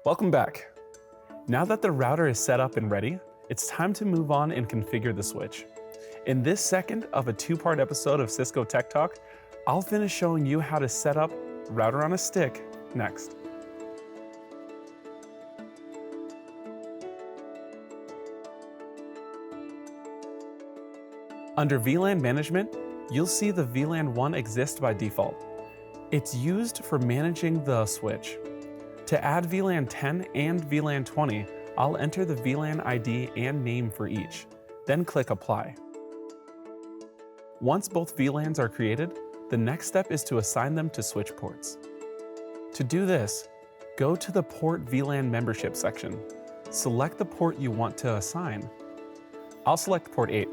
Welcome back. Now that the router is set up and ready, it's time to move on and configure the switch. In this second of a two-part episode of Cisco Tech Talk, I'll finish showing you how to set up router on a stick next. Under VLAN management, you'll see the VLAN 1 exist by default. It's used for managing the switch. To add VLAN 10 and VLAN 20, I'll enter the VLAN ID and name for each, then click Apply. Once both VLANs are created, the next step is to assign them to switch ports. To do this, go to the Port VLAN Membership section. Select the port you want to assign. I'll select port 8.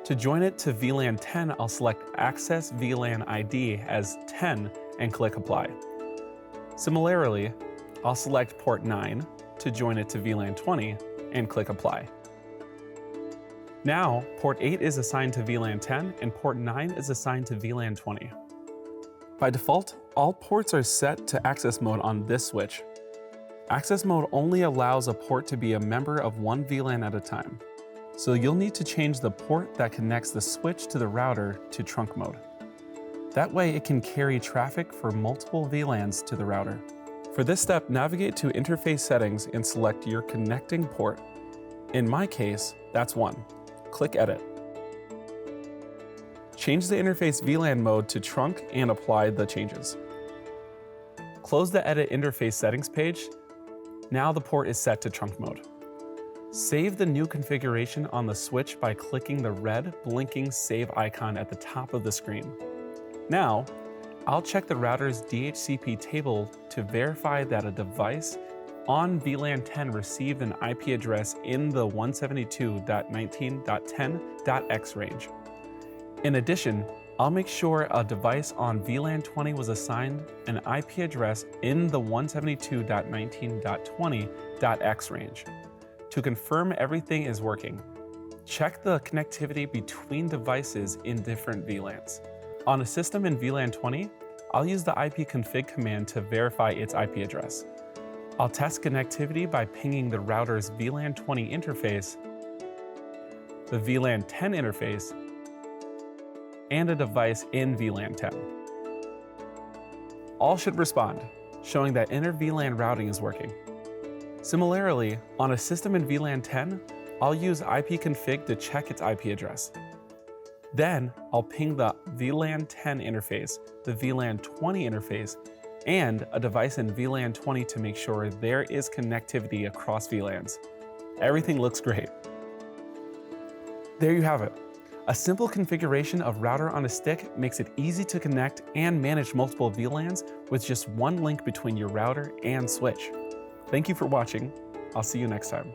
To join it to VLAN 10, I'll select Access VLAN ID as 10 and click Apply. Similarly, I'll select port 9 to join it to VLAN 20 and click Apply. Now, port 8 is assigned to VLAN 10 and port 9 is assigned to VLAN 20. By default, all ports are set to access mode on this switch. Access mode only allows a port to be a member of one VLAN at a time, so you'll need to change the port that connects the switch to the router to trunk mode. That way it can carry traffic for multiple VLANs to the router. For this step, navigate to Interface Settings and select your connecting port. In my case, that's 1. Click Edit. Change the interface VLAN mode to trunk and apply the changes. Close the Edit Interface Settings page. Now the port is set to trunk mode. Save the new configuration on the switch by clicking the red blinking save icon at the top of the screen. Now, I'll check the router's DHCP table to verify that a device on VLAN 10 received an IP address in the 172.19.10.x range. In addition, I'll make sure a device on VLAN 20 was assigned an IP address in the 172.19.20.x range. To confirm everything is working, check the connectivity between devices in different VLANs. On a system in VLAN 20, I'll use the ipconfig command to verify its IP address. I'll test connectivity by pinging the router's VLAN 20 interface, the VLAN 10 interface, and a device in VLAN 10. All should respond, showing that inter-VLAN routing is working. Similarly, on a system in VLAN 10, I'll use ipconfig to check its IP address. Then, I'll ping the VLAN 10 interface, the VLAN 20 interface, and a device in VLAN 20 to make sure there is connectivity across VLANs. Everything looks great. There you have it. A simple configuration of router on a stick makes it easy to connect and manage multiple VLANs with just one link between your router and switch. Thank you for watching. I'll see you next time.